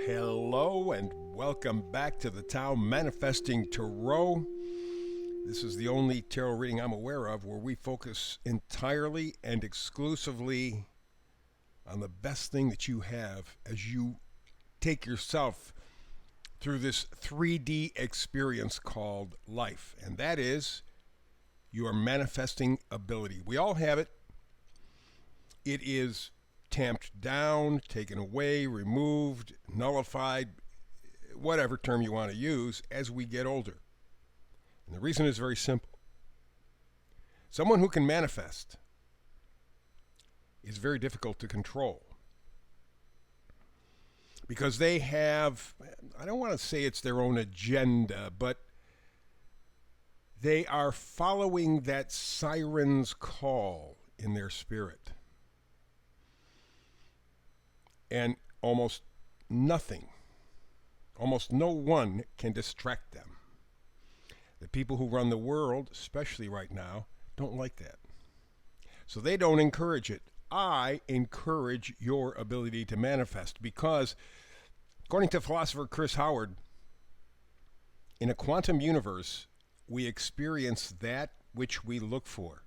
Hello and welcome back to the Tao Manifesting Tarot. This is the only tarot reading I'm aware of where we focus entirely and exclusively on the best thing that you have as you take yourself through this 3D experience called life, and that is your manifesting ability. We all have it. It is tamped down, taken away, removed, nullified, whatever term you want to use, as we get older. And the reason is very simple. Someone who can manifest is very difficult to control because they have, I don't want to say it's their own agenda, but they are following that siren's call in their spirit. And almost nothing, almost no one can distract them. The people who run the world, especially right now, don't like that. So they don't encourage it. I encourage your ability to manifest because, according to philosopher Chris Howard, in a quantum universe, we experience that which we look for.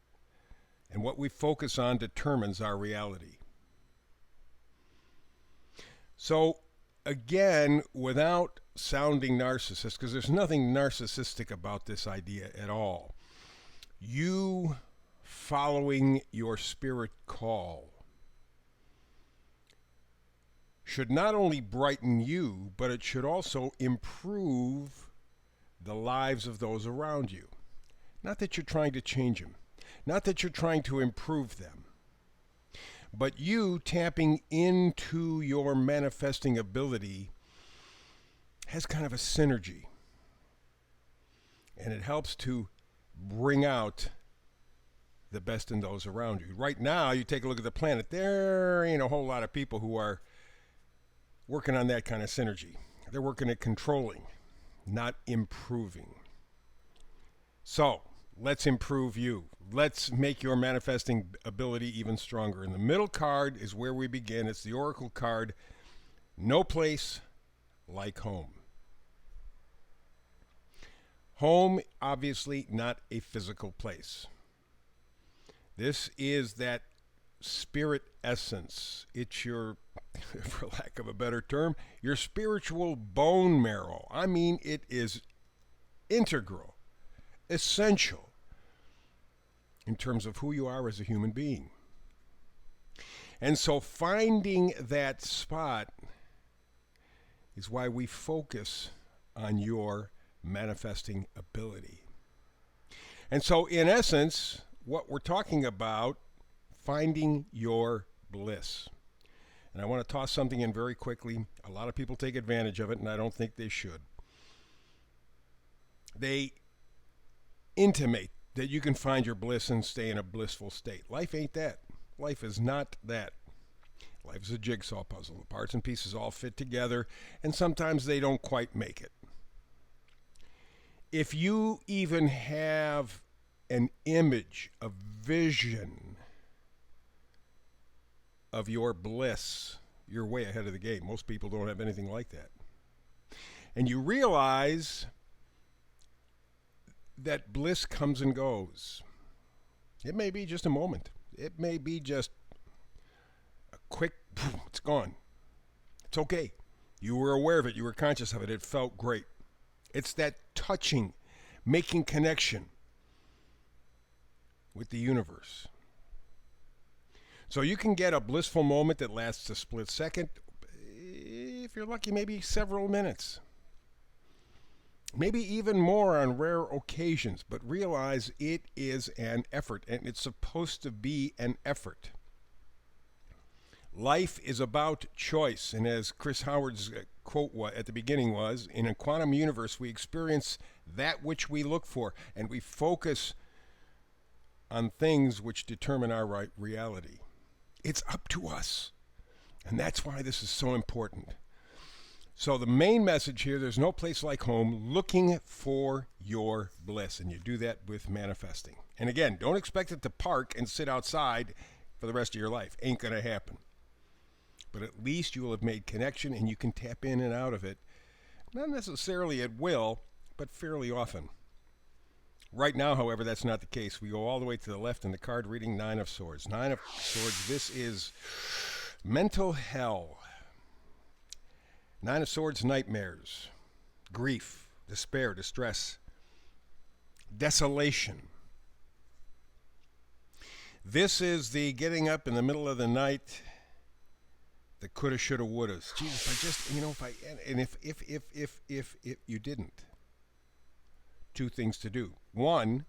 And what we focus on determines our reality. So, again, without sounding narcissist, because there's nothing narcissistic about this idea at all, you following your spirit call should not only brighten you, but it should also improve the lives of those around you. Not that you're trying to change them, not that you're trying to improve them, but you tapping into your manifesting ability has kind of a synergy. And it helps to bring out the best in those around you. Right now, you take a look at the planet, there ain't a whole lot of people who are working on that kind of synergy. They're working at controlling, not improving. So, let's improve you. Let's make your manifesting ability even stronger. And the middle card is where we begin. It's the Oracle card. No place like home. Home, obviously, not a physical place. This is that spirit essence. It's your, for lack of a better term, your spiritual bone marrow. I mean, it is integral, essential in terms of who you are as a human being. And so finding that spot is why we focus on your manifesting ability. And so in essence, what we're talking about, finding your bliss. And I want to toss something in very quickly. A lot of people take advantage of it, and I don't think they should. They intimate that you can find your bliss and stay in a blissful state. Life ain't that. Life is not that. Life is a jigsaw puzzle. The parts and pieces all fit together, and sometimes they don't quite make it. If you even have an image, a vision of your bliss, you're way ahead of the game. Most people don't have anything like that. And you realize that bliss comes and goes. It may be just a moment. It may be just a quick, it's gone. It's okay. You were aware of it. You were conscious of it. It felt great. It's that touching, making connection with the universe. So you can get a blissful moment that lasts a split second. If you're lucky, maybe several minutes. Maybe even more on rare occasions, but realize it is an effort, and it's supposed to be an effort. Life is about choice, and as Chris Howard's quote at the beginning was, in a quantum universe, we experience that which we look for, and we focus on things which determine our reality. It's up to us, and that's why this is so important. So the main message here, there's no place like home, looking for your bliss. And you do that with manifesting. And again, don't expect it to park and sit outside for the rest of your life. Ain't going to happen. But at least you will have made connection and you can tap in and out of it. Not necessarily at will, but fairly often. Right now, however, that's not the case. We go all the way to the left in the card reading, Nine of Swords. Nine of Swords, this is mental hell. Nine of Swords, nightmares, grief, despair, distress, desolation. This is the getting up in the middle of the night, the coulda, shoulda, wouldas. Geez, if I just, if you didn't. Two things to do. One,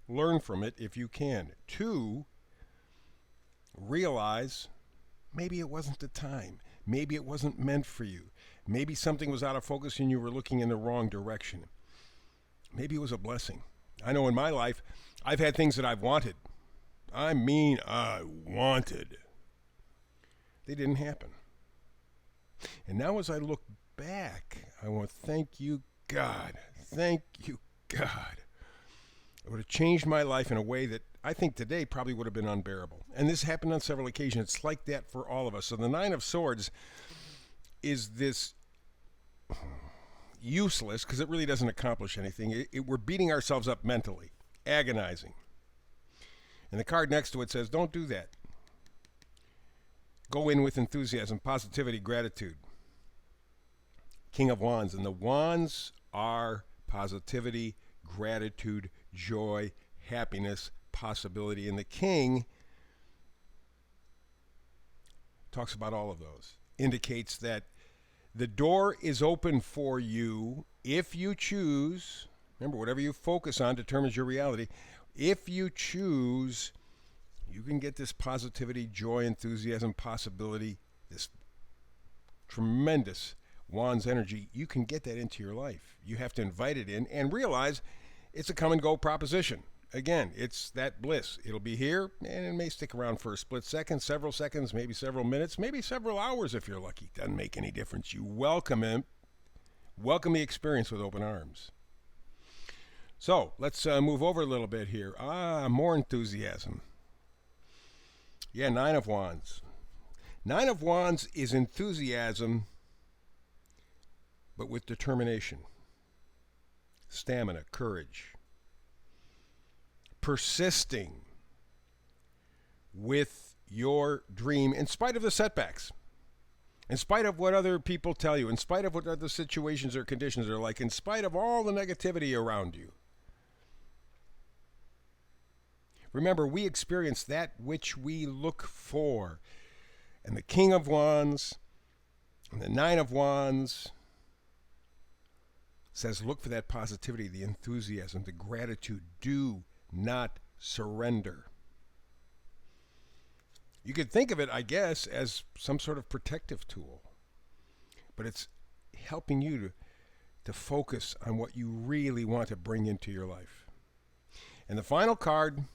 learn from it if you can. Two, realize maybe it wasn't the time. Maybe it wasn't meant for you. Maybe something was out of focus and you were looking in the wrong direction. Maybe it was a blessing. I know in my life, I've had things that I've wanted. I mean, I wanted. They didn't happen. And now as I look back, I want to thank you, God. Thank you, God. It would have changed my life in a way that I think today probably would have been unbearable. And this happened on several occasions. It's like that for all of us. So the Nine of Swords is this useless, because it really doesn't accomplish anything. We're beating ourselves up mentally, agonizing. And the card next to it says, don't do that. Go in with enthusiasm, positivity, gratitude. King of Wands. And the Wands are positivity, gratitude, joy, happiness, possibility. And the King talks about all of those. Indicates that the door is open for you if you choose. Remember, whatever you focus on determines your reality. If you choose, you can get this positivity, joy, enthusiasm, possibility, this tremendous Wands energy. You can get that into your life. You have to invite it in and realize it's a come and go proposition. Again, it's that bliss. It'll be here, and it may stick around for a split second, several seconds, maybe several minutes, maybe several hours if you're lucky. Doesn't make any difference. You welcome him. Welcome the experience with open arms. So let's move over a little bit here. More enthusiasm. Yeah, Nine of Wands. Nine of Wands is enthusiasm, but with determination, stamina, courage. Persisting with your dream in spite of the setbacks, in spite of what other people tell you, in spite of what other situations or conditions are like, in spite of all the negativity around you. Remember, we experience that which we look for. And the King of Wands and the Nine of Wands says, look for that positivity, the enthusiasm, the gratitude. Do not surrender. You could think of it, I guess, as some sort of protective tool. But it's helping you to focus on what you really want to bring into your life. And the final card,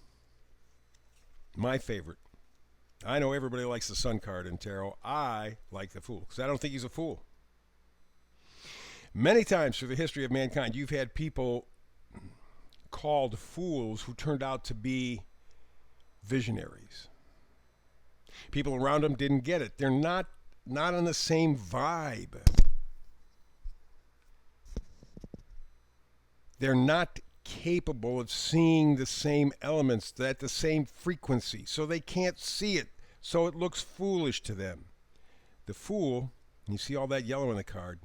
my favorite. I know everybody likes the Sun card in tarot. I like the Fool, because I don't think he's a fool. Many times through the history of mankind, you've had people called fools who turned out to be visionaries. People around them didn't get it. They're not on the same vibe. They're not capable of seeing the same elements at the same frequency, so they can't see it, so it looks foolish to them. The Fool, you see all that yellow in the card,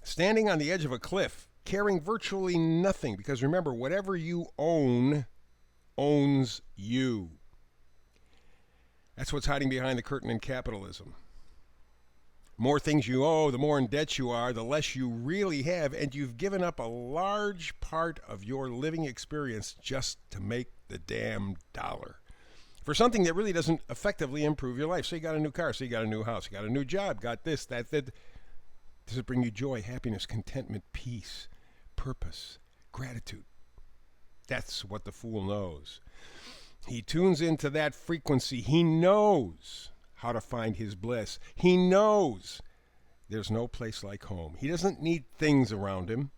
standing on the edge of a cliff, carrying virtually nothing, because remember, whatever you own owns you. That's what's hiding behind the curtain in capitalism. More things you owe, the more in debt you are, the less you really have, and you've given up a large part of your living experience just to make the damn dollar for something that really doesn't effectively improve your life. So you got a new car, so you got a new house, you got a new job, got this, that. Does it bring you joy, happiness, contentment, peace, purpose, gratitude? That's what the Fool knows. He tunes into that frequency. He knows how to find his bliss. He knows there's no place like home. He doesn't need things around him.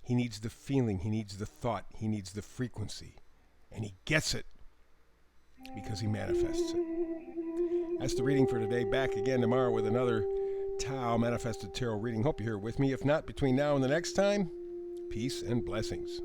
He needs the feeling. He needs the thought. He needs the frequency. And he gets it because he manifests it. That's the reading for today. Back again tomorrow with another Tao Manifested Tarot reading. Hope you're here with me. If not, between now and the next time, peace and blessings.